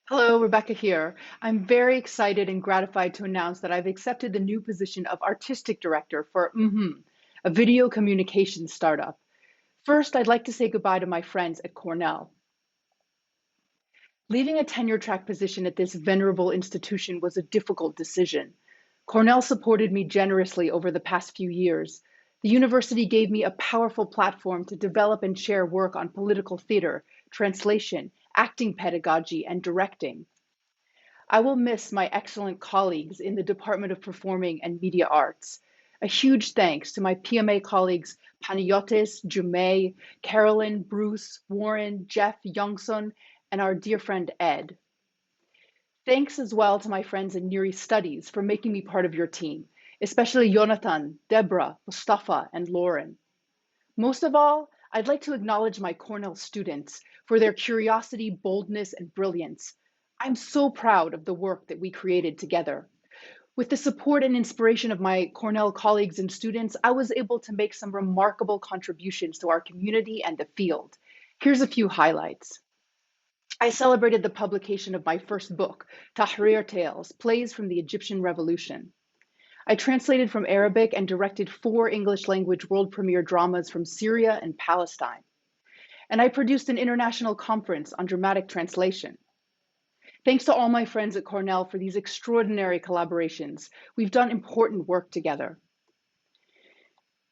Hello, Rebecca here. I'm very excited and gratified to announce that I've accepted the new position of Artistic Director for a video communications startup. First, I'd like to say goodbye to my friends at Cornell. Leaving a tenure track position at this venerable institution was a difficult decision. Cornell supported me generously over the past few years. The university gave me a powerful platform to develop and share work on political theater, translation, acting pedagogy, and directing. I will miss my excellent colleagues in the Department of Performing and Media Arts. A huge thanks to my PMA colleagues Panayotis, Jumei, Carolyn, Bruce, Warren, Jeff, Youngsun, and our dear friend Ed. Thanks as well to my friends in Near East Studies for making me part of your team, especially Jonathan, Deborah, Mustafa, and Lauren. Most of all, I'd like to acknowledge my Cornell students for their curiosity, boldness, and brilliance. I'm so proud of the work that we created together. With the support and inspiration of my Cornell colleagues and students, I was able to make some remarkable contributions to our community and the field. Here's a few highlights. I celebrated the publication of my first book, Tahrir Tales, Plays from the Egyptian Revolution. I translated from Arabic and directed 4 English language world premiere dramas from Syria and Palestine. And I produced an international conference on dramatic translation. Thanks to all my friends at Cornell for these extraordinary collaborations. We've done important work together.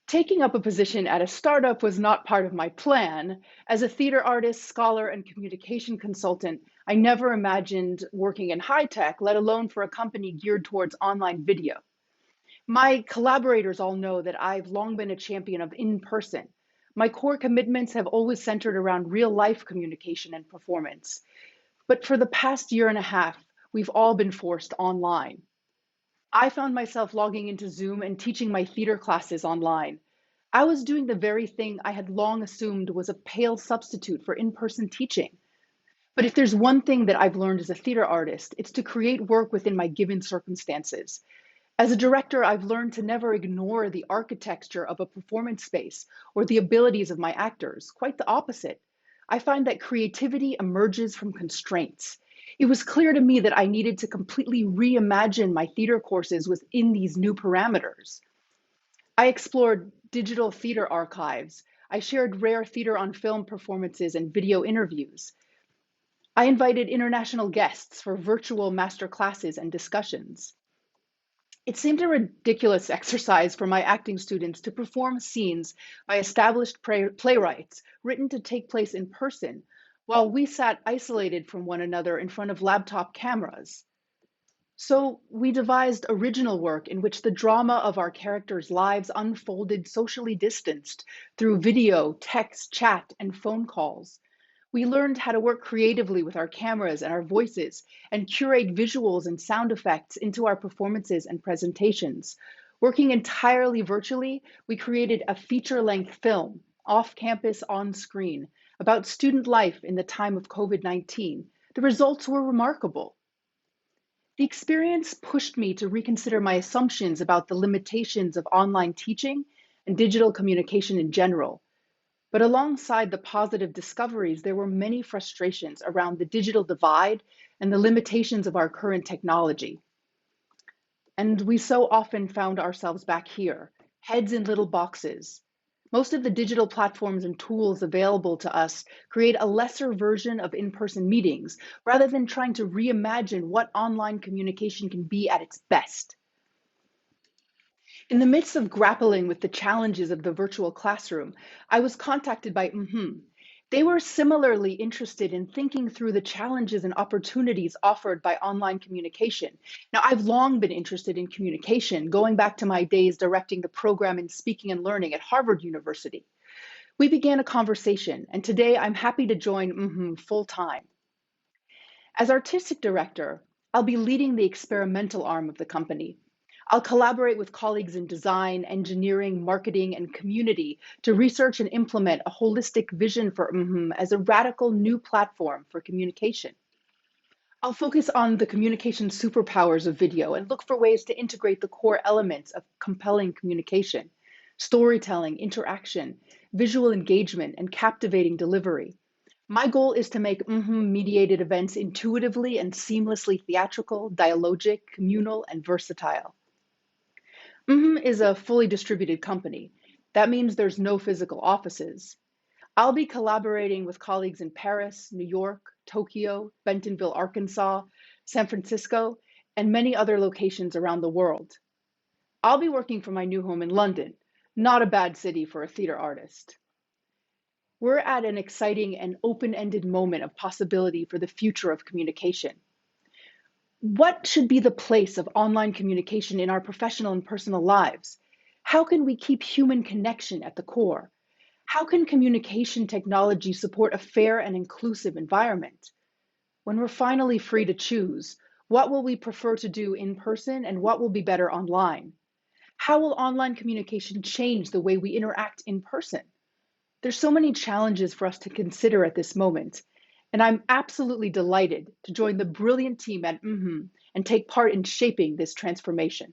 Taking up a position at a startup was not part of my plan. As a theater artist, scholar, and communication consultant, I never imagined working in high tech, let alone for a company geared towards online video. My collaborators all know that I've long been a champion of in person. My core commitments have always centered around real life communication and performance. But for the past year and a half, we've all been forced online. I found myself logging into Zoom and teaching my theater classes online. I was doing the very thing I had long assumed was a pale substitute for in person teaching. But if there's one thing that I've learned as a theater artist, it's to create work within my given circumstances. As a director, I've learned to never ignore the architecture of a performance space or the abilities of my actors. Quite the opposite. I find that creativity emerges from constraints. It was clear to me that I needed to completely reimagine my theater courses within these new parameters. I explored digital theater archives. I shared rare theater on film performances and video interviews. I invited international guests for virtual master classes and discussions. It seemed a ridiculous exercise for my acting students to perform scenes by established playwrights written to take place in person, while we sat isolated from one another in front of laptop cameras. So we devised original work in which the drama of our characters' lives unfolded socially distanced through video, text, chat, and phone calls. We learned how to work creatively with our cameras and our voices and curate visuals and sound effects into our performances and presentations. Working entirely virtually, we created a feature-length film, off campus, on screen, about student life in the time of COVID-19. The results were remarkable. The experience pushed me to reconsider my assumptions about the limitations of online teaching and digital communication in general. But alongside the positive discoveries, there were many frustrations around the digital divide and the limitations of our current technology. And we so often found ourselves back here, heads in little boxes. Most of the digital platforms and tools available to us create a lesser version of in person meetings rather than trying to reimagine what online communication can be at its best. In the midst of grappling with the challenges of the virtual classroom, I was contacted by mmhmm. They were similarly interested in thinking through the challenges and opportunities offered by online communication. Now, I've long been interested in communication, going back to my days directing the program in speaking and learning at Harvard University. We began a conversation, and today I'm happy to join mmhmm full time. As artistic director, I'll be leading the experimental arm of the company. I'll collaborate with colleagues in design, engineering, marketing, and community to research and implement a holistic vision for mmhmm as a radical new platform for communication. I'll focus on the communication superpowers of video and look for ways to integrate the core elements of compelling communication, storytelling, interaction, visual engagement, and captivating delivery. My goal is to make mediated events intuitively and seamlessly theatrical, dialogic, communal, and versatile. Is a fully distributed company. That means there's no physical offices. I'll be collaborating with colleagues in Paris, New York, Tokyo, Bentonville, Arkansas, San Francisco, and many other locations around the world. I'll be working from my new home in London, not a bad city for a theater artist. We're at an exciting and open ended moment of possibility for the future of communication. What should be the place of online communication in our professional and personal lives? How can we keep human connection at the core? How can communication technology support a fair and inclusive environment? When we're finally free to choose, what will we prefer to do in person and what will be better online? How will online communication change the way we interact in person? There's so many challenges for us to consider at this moment, and I'm absolutely delighted to join the brilliant team at mmhmm and take part in shaping this transformation.